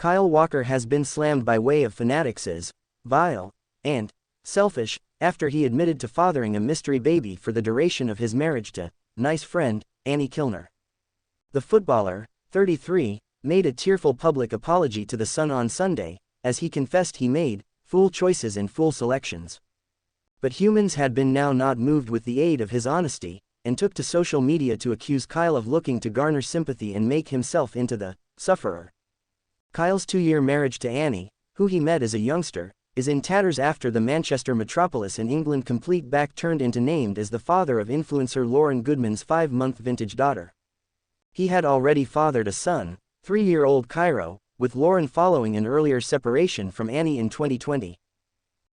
Kyle Walker has been slammed by way of fanatics as vile and selfish after he admitted to fathering a mystery baby for the duration of his marriage to nice friend Annie Kilner. The footballer, 33, made a tearful public apology to The Sun on Sunday, as he confessed he made fool choices and fool selections. But humans had been now not moved with the aid of his honesty, and took to social media to accuse Kyle of looking to garner sympathy and make himself into the sufferer. Kyle's 2-year marriage to Annie, who he met as a youngster, is in tatters after the Manchester metropolis in England complete back turned into named as the father of influencer Lauren Goodman's 5-month vintage daughter. He had already fathered a son, 3-year-old Cairo, with Lauren following an earlier separation from Annie in 2020.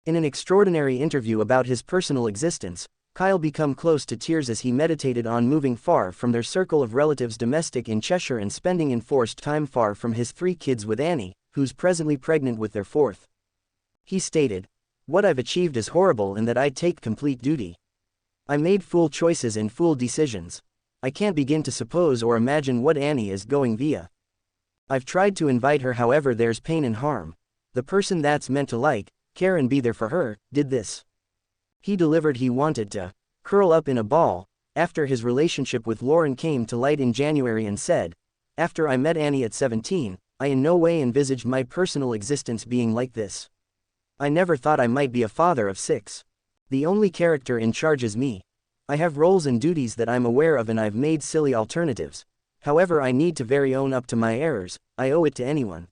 In an extraordinary interview about his personal existence, Kyle became close to tears as he meditated on moving far from their circle of relatives domestic in Cheshire and spending enforced time far from his 3 kids with Annie, who's presently pregnant with their 4th. He stated, "What I've achieved is horrible and that I take complete duty. I made fool choices and fool decisions. I can't begin to suppose or imagine what Annie is going via. I've tried to invite her, however there's pain and harm. The person that's meant to like, care and be there for her, did this." He delivered he wanted to curl up in a ball after his relationship with Lauren came to light in January and said, "After I met Annie at 17, I in no way envisaged my personal existence being like this. I never thought I might be a father of 6. The only character in charge is me. I have roles and duties that I'm aware of and I've made silly alternatives. However, I need to very own up to my errors. I owe it to anyone.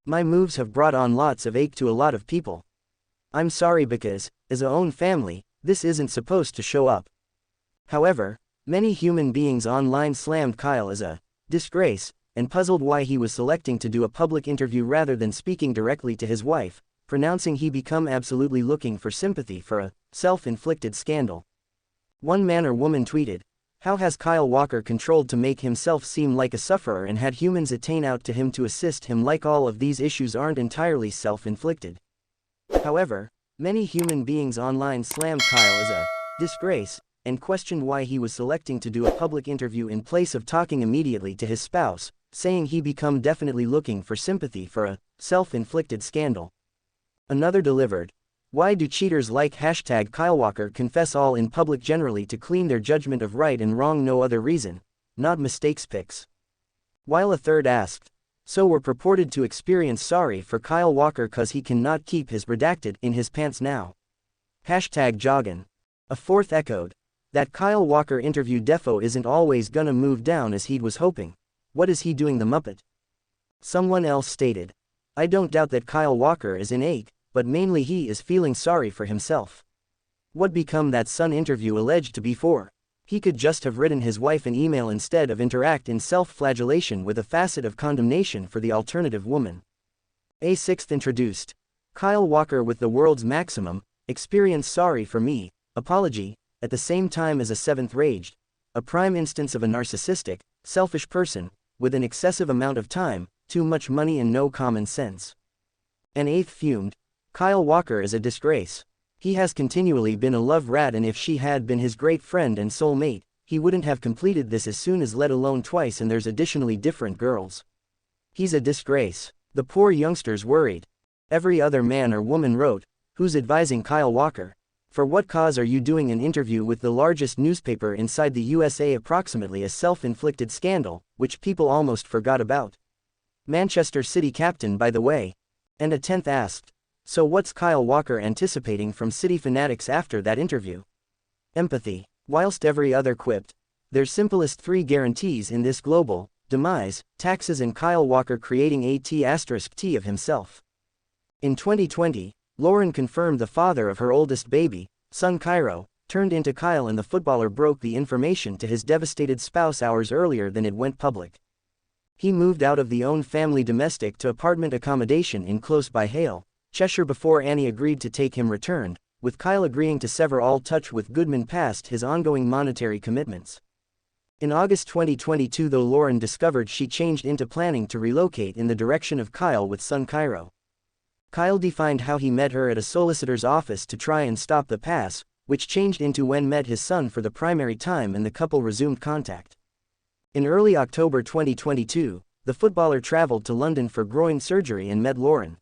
My moves have brought on lots of ache to a lot of people. I'm sorry because, as a own family, this isn't supposed to show up." However, many human beings online slammed Kyle as a disgrace, and puzzled why he was selecting to do a public interview rather than speaking directly to his wife, pronouncing he become absolutely looking for sympathy for a self-inflicted scandal. One man or woman tweeted, "How has Kyle Walker controlled to make himself seem like a sufferer and had humans attain out to him to assist him like all of these issues aren't entirely self-inflicted?" However, many human beings online slammed Kyle as a disgrace, and questioned why he was selecting to do a public interview in place of talking immediately to his spouse, saying he become definitely looking for sympathy for a self-inflicted scandal. Another delivered, "Why do cheaters like #KyleWalker confess all in public generally to clean their judgment of right and wrong, no other reason, not mistakes pics?" While a third asked, "So we're purported to experience sorry for Kyle Walker cause he cannot keep his redacted in his pants now. #Joggin'. A fourth echoed, "That Kyle Walker interview defo isn't always gonna move down as he was hoping. What is he doing the Muppet?" Someone else stated, "I don't doubt that Kyle Walker is in ache, but mainly he is feeling sorry for himself. What become that Sun interview alleged to be for? He could just have written his wife an email instead of interact in self-flagellation with a facet of condemnation for the alternative woman." A sixth introduced, "Kyle Walker with the world's maximum experience sorry for me apology, at the same time as a 7th raged, a prime instance of a narcissistic, selfish person, with an excessive amount of time, too much money and no common sense." An 8th fumed, "Kyle Walker is a disgrace. He has continually been a love rat and if she had been his great friend and soulmate, he wouldn't have completed this as soon as let alone twice and there's additionally different girls. He's a disgrace." The poor youngsters worried. Every other man or woman wrote, "Who's advising Kyle Walker? For what cause are you doing an interview with the largest newspaper inside the USA? Approximately a self-inflicted scandal, which people almost forgot about. Manchester City captain by the way." And a 10th asked, "So what's Kyle Walker anticipating from City fanatics after that interview?" Empathy. Whilst every other quipped, "There's simplest 3 guarantees in this global demise, taxes and Kyle Walker creating a T*T of himself." In 2020, Lauren confirmed the father of her oldest baby, son Cairo, turned into Kyle and the footballer broke the information to his devastated spouse hours earlier than it went public. He moved out of the own family domestic to apartment accommodation in close by Hale, Cheshire before Annie agreed to take him returned, with Kyle agreeing to sever all touch with Goodman past his ongoing monetary commitments. In August 2022 though Lauren discovered she changed into planning to relocate in the direction of Kyle with son Cairo. Kyle defined how he met her at a solicitor's office to try and stop the pass, which changed into when met his son for the primary time and the couple resumed contact. In early October 2022, the footballer traveled to London for groin surgery and met Lauren.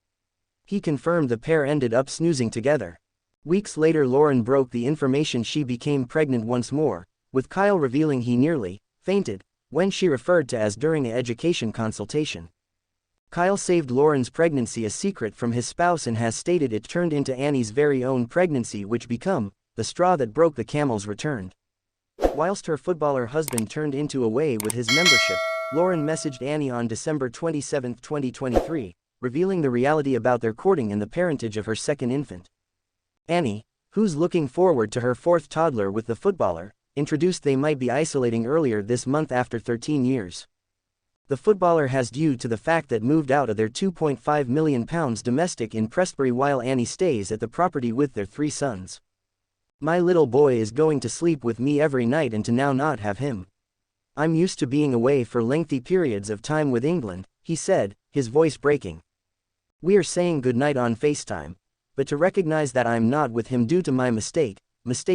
He confirmed the pair ended up snoozing together. Weeks later, Lauren broke the information she became pregnant once more, with Kyle revealing he nearly fainted when she referred to as during an education consultation. Kyle saved Lauren's pregnancy a secret from his spouse and has stated it turned into Annie's very own pregnancy, which become the straw that broke the camel's return. Whilst her footballer husband turned into away with his membership, Lauren messaged Annie on December 27, 2023, revealing the reality about their courting and the parentage of her second infant. Annie, who's looking forward to her fourth toddler with the footballer, introduced they might be isolating earlier this month after 13 years. The footballer has, due to the fact that moved out of their £2.5 million domestic in Prestbury while Annie stays at the property with their 3 sons. "My little boy is going to sleep with me every night and to now not have him. I'm used to being away for lengthy periods of time with England," he said, his voice breaking. "We are saying goodnight on FaceTime, but to recognize that I'm not with him due to my mistake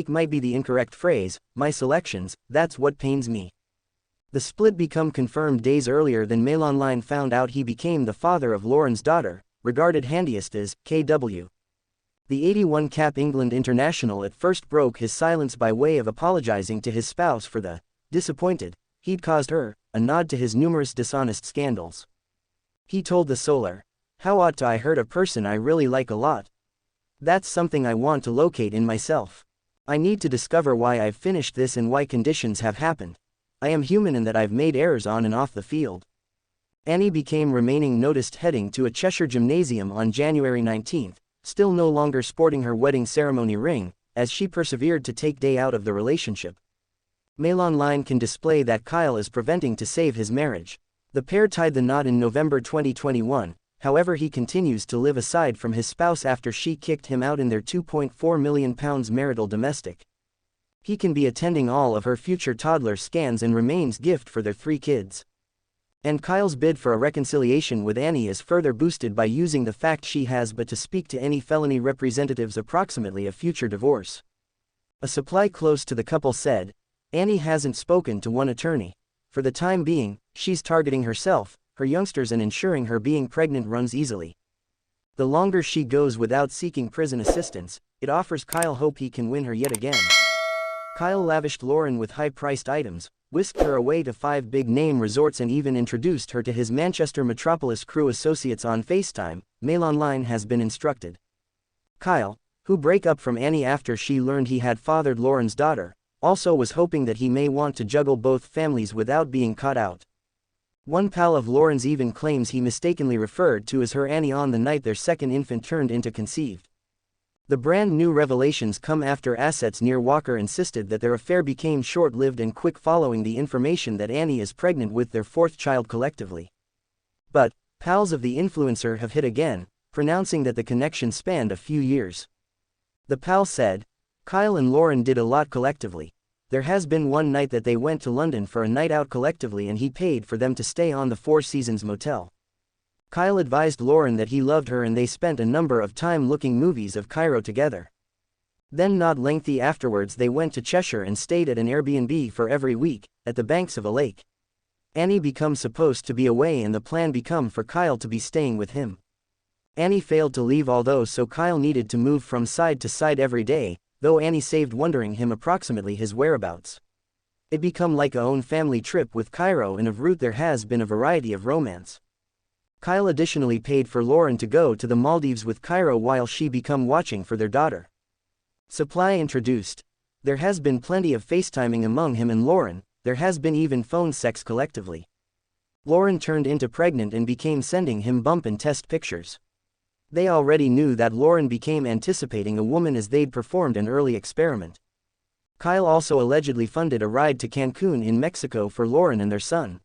might be the incorrect phrase, my selections, that's what pains me." The split became confirmed days earlier than Mail Online found out he became the father of Lauren's daughter, regarded handiest as KW. The 81-cap England international at first broke his silence by way of apologizing to his spouse for the disappointed he'd caused her, a nod to his numerous dishonest scandals. He told the Solar, "How ought I hurt a person I really like a lot? That's something I want to locate in myself. I need to discover why I've finished this and why conditions have happened. I am human in that I've made errors on and off the field." Annie became remaining noticed heading to a Cheshire gymnasium on January 19, still no longer sporting her wedding ceremony ring, as she persevered to take day out of the relationship. Mail Online can display that Kyle is preventing to save his marriage. The pair tied the knot in November 2021, however he continues to live aside from his spouse after she kicked him out in their £2.4 million marital domestic. He can be attending all of her future toddler scans and remains gift for their 3 kids. And Kyle's bid for a reconciliation with Annie is further boosted by using the fact she has but to speak to any felony representatives approximately a future divorce. A supply close to the couple said, "Annie hasn't spoken to one attorney. For the time being, she's targeting herself, her youngsters, and ensuring her being pregnant runs easily. The longer she goes without seeking prison assistance, it offers Kyle hope he can win her yet again." Kyle lavished Lauren with high-priced items, whisked her away to 5 big-name resorts and even introduced her to his Manchester Metropolis crew associates on FaceTime, Mail Online has been instructed. Kyle, who broke up from Annie after she learned he had fathered Lauren's daughter, also was hoping that he may want to juggle both families without being caught out. One pal of Lauren's even claims he mistakenly referred to as her Annie on the night their second infant turned into conceived. The brand new revelations come after assets near Walker insisted that their affair became short-lived and quick following the information that Annie is pregnant with their 4th child collectively. But pals of the influencer have hit again, pronouncing that the connection spanned a few years. The pal said, "Kyle and Lauren did a lot collectively. There has been one night that they went to London for a night out collectively and he paid for them to stay on the Four Seasons Motel. Kyle advised Lauren that he loved her and they spent a number of time looking movies of Cairo together. Then not lengthy afterwards they went to Cheshire and stayed at an Airbnb for every week, at the banks of a lake. Annie becomes supposed to be away and the plan become for Kyle to be staying with him. Annie failed to leave although so Kyle needed to move from side to side every day, though Annie saved wondering him approximately his whereabouts. It become like a own family trip with Cairo and of route there has been a variety of romance. Kyle additionally paid for Lauren to go to the Maldives with Cairo while she become watching for their daughter. Supply introduced. There has been plenty of FaceTiming among him and Lauren, there has been even phone sex collectively. Lauren turned into pregnant and became sending him bump and test pictures. They already knew that Lauren became anticipating a woman as they'd performed an early experiment. Kyle also allegedly funded a ride to Cancun in Mexico for Lauren and their son.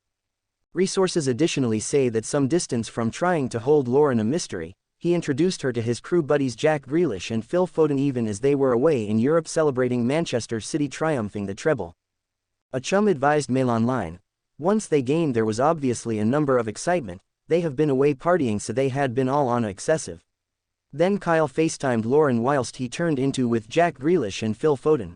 Resources additionally say that some distance from trying to hold Lauren a mystery, he introduced her to his crew buddies Jack Grealish and Phil Foden even as they were away in Europe celebrating Manchester City triumphing the treble. A chum advised Mail Online, "Once they gained there was obviously a number of excitement, they have been away partying so they had been all on excessive." Then Kyle FaceTimed Lauren whilst he turned into with Jack Grealish and Phil Foden.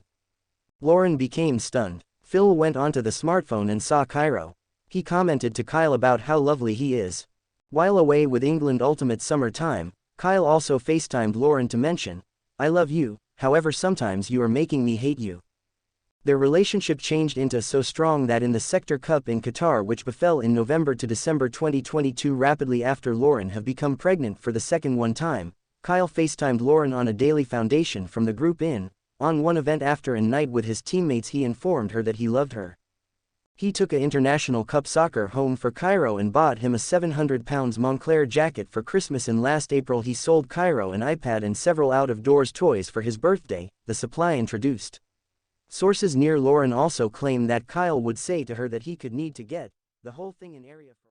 Lauren became stunned. Phil went onto the smartphone and saw Cairo. He commented to Kyle about how lovely he is. While away with England Ultimate Summer Time, Kyle also FaceTimed Lauren to mention, "I love you, however sometimes you are making me hate you." Their relationship changed into so strong that in the Sector Cup in Qatar, which befell in November to December 2022, rapidly after Lauren have become pregnant for the second one time, Kyle FaceTimed Lauren on a daily foundation from the group in. On one event after a night with his teammates, he informed her that he loved her. He took a International Cup soccer home for Cairo and bought him a £700 Moncler jacket for Christmas. In last April he sold Cairo an iPad and several out-of-doors toys for his birthday, the supply introduced. Sources near Lauren also claim that Kyle would say to her that he could need to get the whole thing in area for